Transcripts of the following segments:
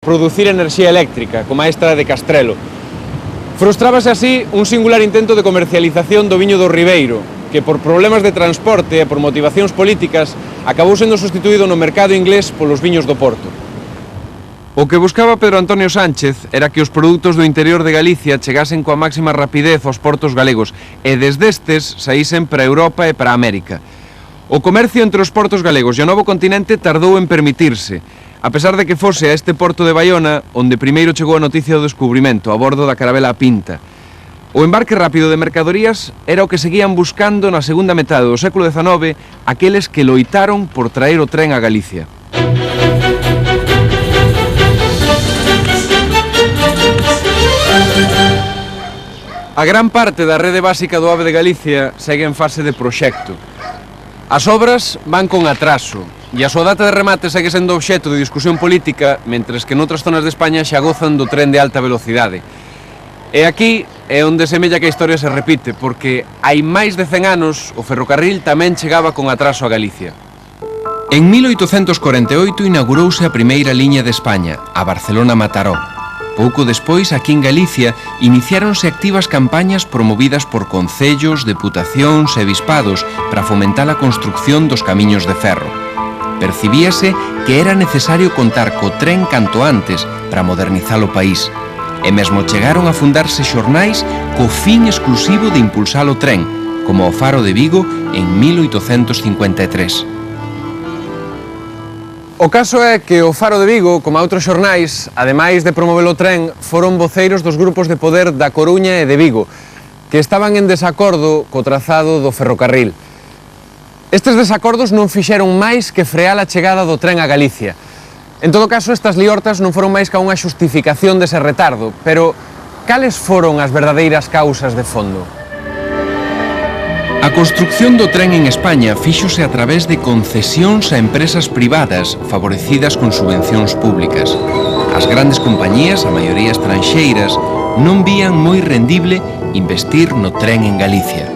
producir enerxía eléctrica, como a esta de Castrelo. Frustrábase así un singular intento de comercialización do viño do Ribeiro, que por problemas de transporte e por motivacións políticas acabou sendo sustituído no mercado inglés polos viños do Porto. O que buscaba Pedro Antonio Sánchez era que os produtos do interior de Galicia chegasen coa máxima rapidez aos portos galegos e desde estes saísen para Europa e para América. O comercio entre os portos galegos e o novo continente tardou en permitirse, a pesar de que fose a este porto de Baiona onde primeiro chegou a noticia do descubrimento a bordo da carabela Pinta. O embarque rápido de mercadorías era o que seguían buscando na segunda metade do século XIX aqueles que loitaron por traer o tren a Galicia. A gran parte da rede básica do AVE de Galicia segue en fase de proxecto. As obras van con atraso e a súa data de remate segue sendo obxecto de discusión política, mentres que noutras zonas de España xa gozan do tren de alta velocidade. E aquí é onde semella que a historia se repite, porque hai máis de 100 anos o ferrocarril tamén chegaba con atraso a Galicia. En 1848 inaugurouse a primeira liña de España, a Barcelona-Mataró. Pouco despois, aquí en Galicia, iniciáronse activas campañas promovidas por concellos, deputacións e bispados para fomentar a construcción dos camiños de ferro. Percibíase que era necesario contar co tren canto antes para modernizar o país. E mesmo chegaron a fundarse xornais co fin exclusivo de impulsar o tren, como o Faro de Vigo en 1853. O caso é que o Faro de Vigo, como outros xornais, ademais de promover o tren, foron voceiros dos grupos de poder da Coruña e de Vigo, que estaban en desacordo co trazado do ferrocarril. Estes desacordos non fixeron máis que frear a chegada do tren a Galicia. En todo caso, estas liortas non foron máis que unha xustificación dese retardo, pero cales foron as verdadeiras causas de fondo? A construcción do tren en España fíxose a través de concesións a empresas privadas favorecidas con subvencións públicas. As grandes compañías, a maioría estranxeiras, non vían moi rendible investir no tren en Galicia.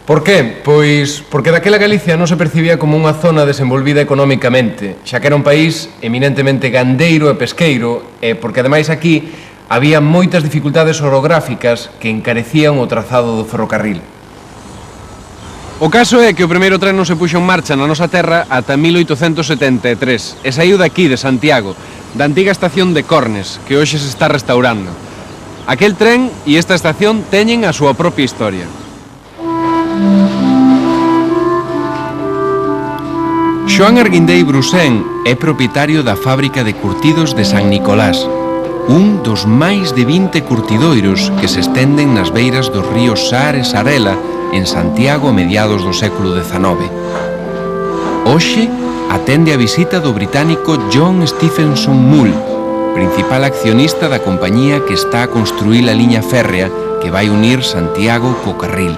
Por qué? Pois porque daquela Galicia non se percibía como unha zona desenvolvida económicamente, xa que era un país eminentemente gandeiro e pesqueiro, e porque ademais aquí había moitas dificultades orográficas que encarecían o trazado do ferrocarril. O caso é que o primeiro tren non se puxo en marcha na nosa terra ata 1873 e saiu daqui, de Santiago, da antiga estación de Cornes, que hoxe se está restaurando. Aquel tren e esta estación teñen a súa propia historia. Xoán Arguindei Brusén é propietario da fábrica de curtidos de San Nicolás, un dos máis de 20 curtidoiros que se estenden nas beiras dos ríos Sar e Sarela en Santiago a mediados do século XIX. Hoxe atende a visita do británico John Stephenson Mull, principal accionista da compañía que está a construir a liña férrea que vai unir Santiago co Carril.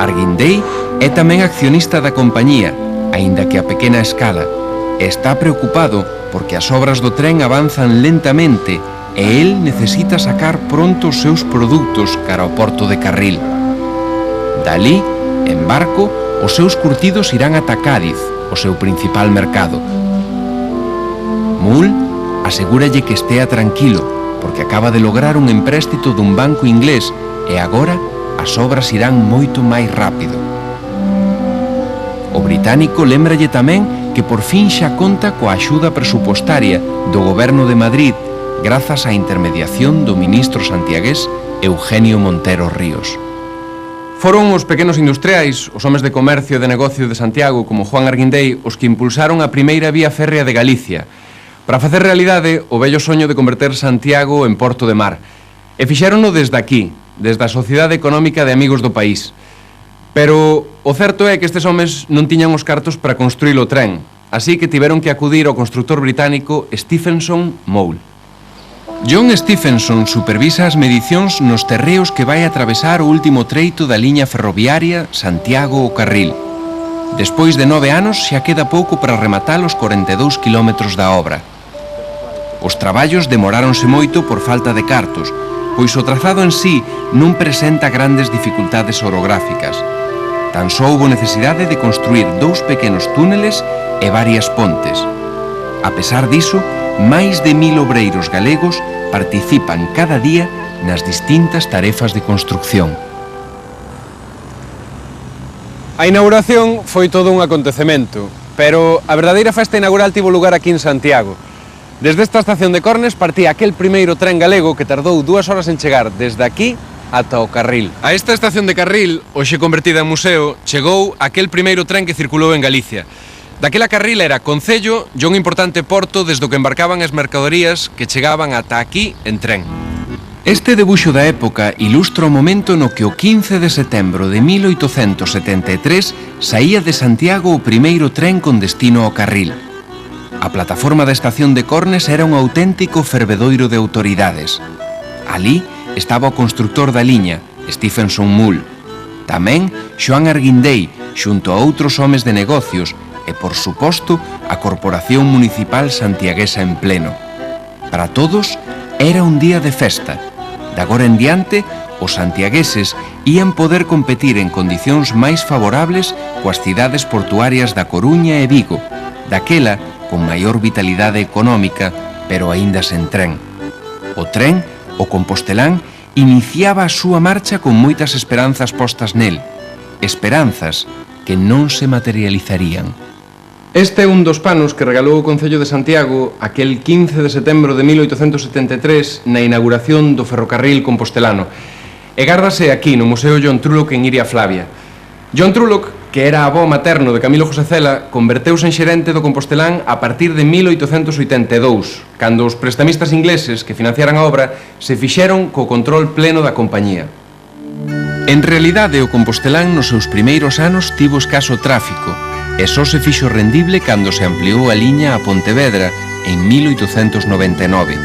Arguindei é tamén accionista da compañía, aínda que a pequena escala, e está preocupado porque as obras do tren avanzan lentamente e el necesita sacar pronto os seus produtos cara ao porto de Carril. Dalí, en barco, os seus curtidos irán ata Cádiz, o seu principal mercado. Mull asegúralle que estea tranquilo, porque acaba de lograr un empréstito dun banco inglés e agora as obras irán moito máis rápido. O británico lembralle tamén que por fin xa conta coa axuda presupostaria do Goberno de Madrid grazas á intermediación do ministro santiagués Eugenio Montero Ríos. Foron os pequenos industriais, os homes de comercio e de negocio de Santiago como Juan Arguindei os que impulsaron a primeira vía férrea de Galicia para facer realidade o vello soño de converter Santiago en porto de mar. E fixérono desde aquí, desde a Sociedade Económica de Amigos do País. Pero o certo é que estes homes non tiñan os cartos para construir o tren, así que tiveron que acudir ao constructor británico Stephenson Moule. John Stephenson supervisa as medicións nos terreos que vai atravesar o último treito da liña ferroviaria Santiago ao Carril. Despois de 9 anos xa queda pouco para rematar os 42 kilómetros da obra. Os traballos demoráronse moito por falta de cartos, pois o trazado en sí non presenta grandes dificultades orográficas. Tan só houbo necesidade de construir 2 pequenos túneles e varias pontes. A pesar diso, máis de 1000 obreiros galegos participan cada día nas distintas tarefas de construcción. A inauguración foi todo un acontecemento, pero a verdadeira festa inaugural tivo lugar aquí en Santiago. Desde esta estación de Cornes partía aquel primeiro tren galego que tardou 2 horas en chegar desde aquí ata o Carril. A esta estación de Carril, hoxe convertida en museo, chegou aquel primeiro tren que circulou en Galicia. Daquela Carril era concello e un importante porto desde o que embarcaban as mercadorías que chegaban ata aquí en tren. Este debuxo da época ilustra o momento no que o 15 de setembro de 1873 saía de Santiago o primeiro tren con destino ao Carril. A plataforma da estación de Cornes era un auténtico fervedoiro de autoridades. Alí estaba o constructor da liña, Stephenson Mull. Tamén Xoán Arguindei, xunto a outros homes de negocios, e, por suposto, a Corporación Municipal Santiaguesa en pleno. Para todos, era un día de festa. De agora en diante, os santiagueses ían poder competir en condicións máis favorables coas cidades portuarias da Coruña e Vigo, daquela con maior vitalidade económica, pero aínda sen tren. O tren, o Compostelán, iniciaba a súa marcha con moitas esperanzas postas nel, esperanzas que non se materializarían. Este é un dos panos que regalou o Concello de Santiago aquel 15 de setembro de 1873 na inauguración do ferrocarril compostelano. E gárdase aquí no Museo John Trulloch en Iria Flavia. John Trulloch, que era avó materno de Camilo José Cela, converteuse en xerente do Compostelán a partir de 1882, cando os prestamistas ingleses que financiaran a obra se fixeron co control pleno da compañía. En realidade, o Compostelán nos seus primeiros anos tivo escaso tráfico, e só se fixo rendible cando se ampliou a liña a Pontevedra en 1899.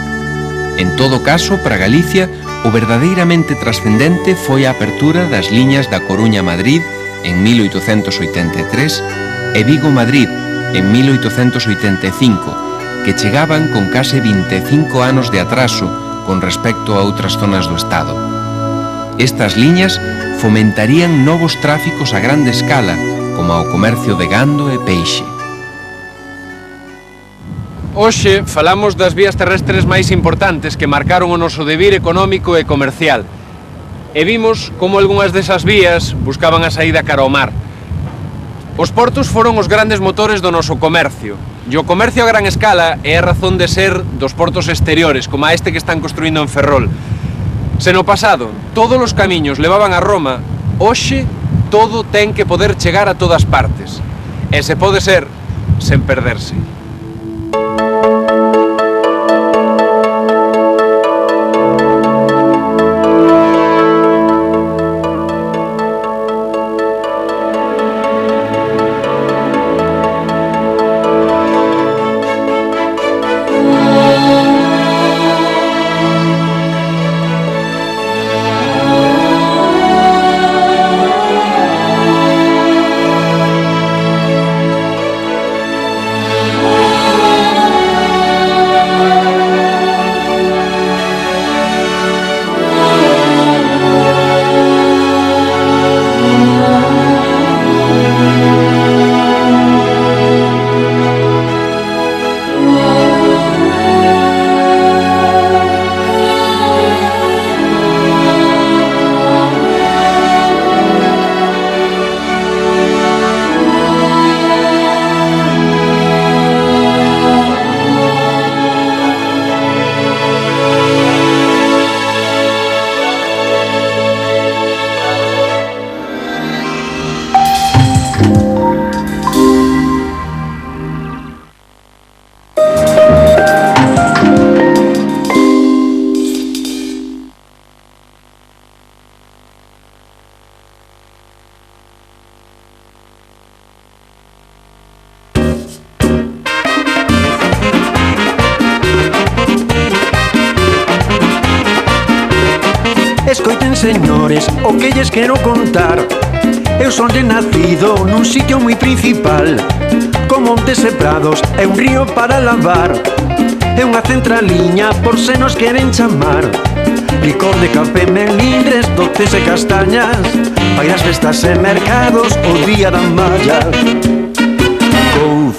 En todo caso, para Galicia, o verdadeiramente trascendente foi a apertura das liñas da Coruña a Madrid en 1883 e Vigo-Madrid en 1885, que chegaban con case 25 anos de atraso con respecto a outras zonas do Estado. Estas liñas fomentarían novos tráficos a grande escala, como ao comercio de gando e peixe. Hoxe falamos das vías terrestres máis importantes que marcaron o noso devir económico e comercial. E vimos como algunhas desas vías buscaban a saída cara ao mar. Os portos foron os grandes motores do noso comercio. E o comercio a gran escala é a razón de ser dos portos exteriores, como a este que están construindo en Ferrol. Se no pasado todos os camiños levaban a Roma, hoxe todo ten que poder chegar a todas partes. E se pode ser sen perderse. Escoiten, señores, o que lles quero contar. Eu son de nacido nun sitio moi principal, con montes e prados e un río para lavar, e unha centraliña por se nos queren chamar. Licor de café, melindres, doces e castañas, para as festas e mercados o día da malla. Con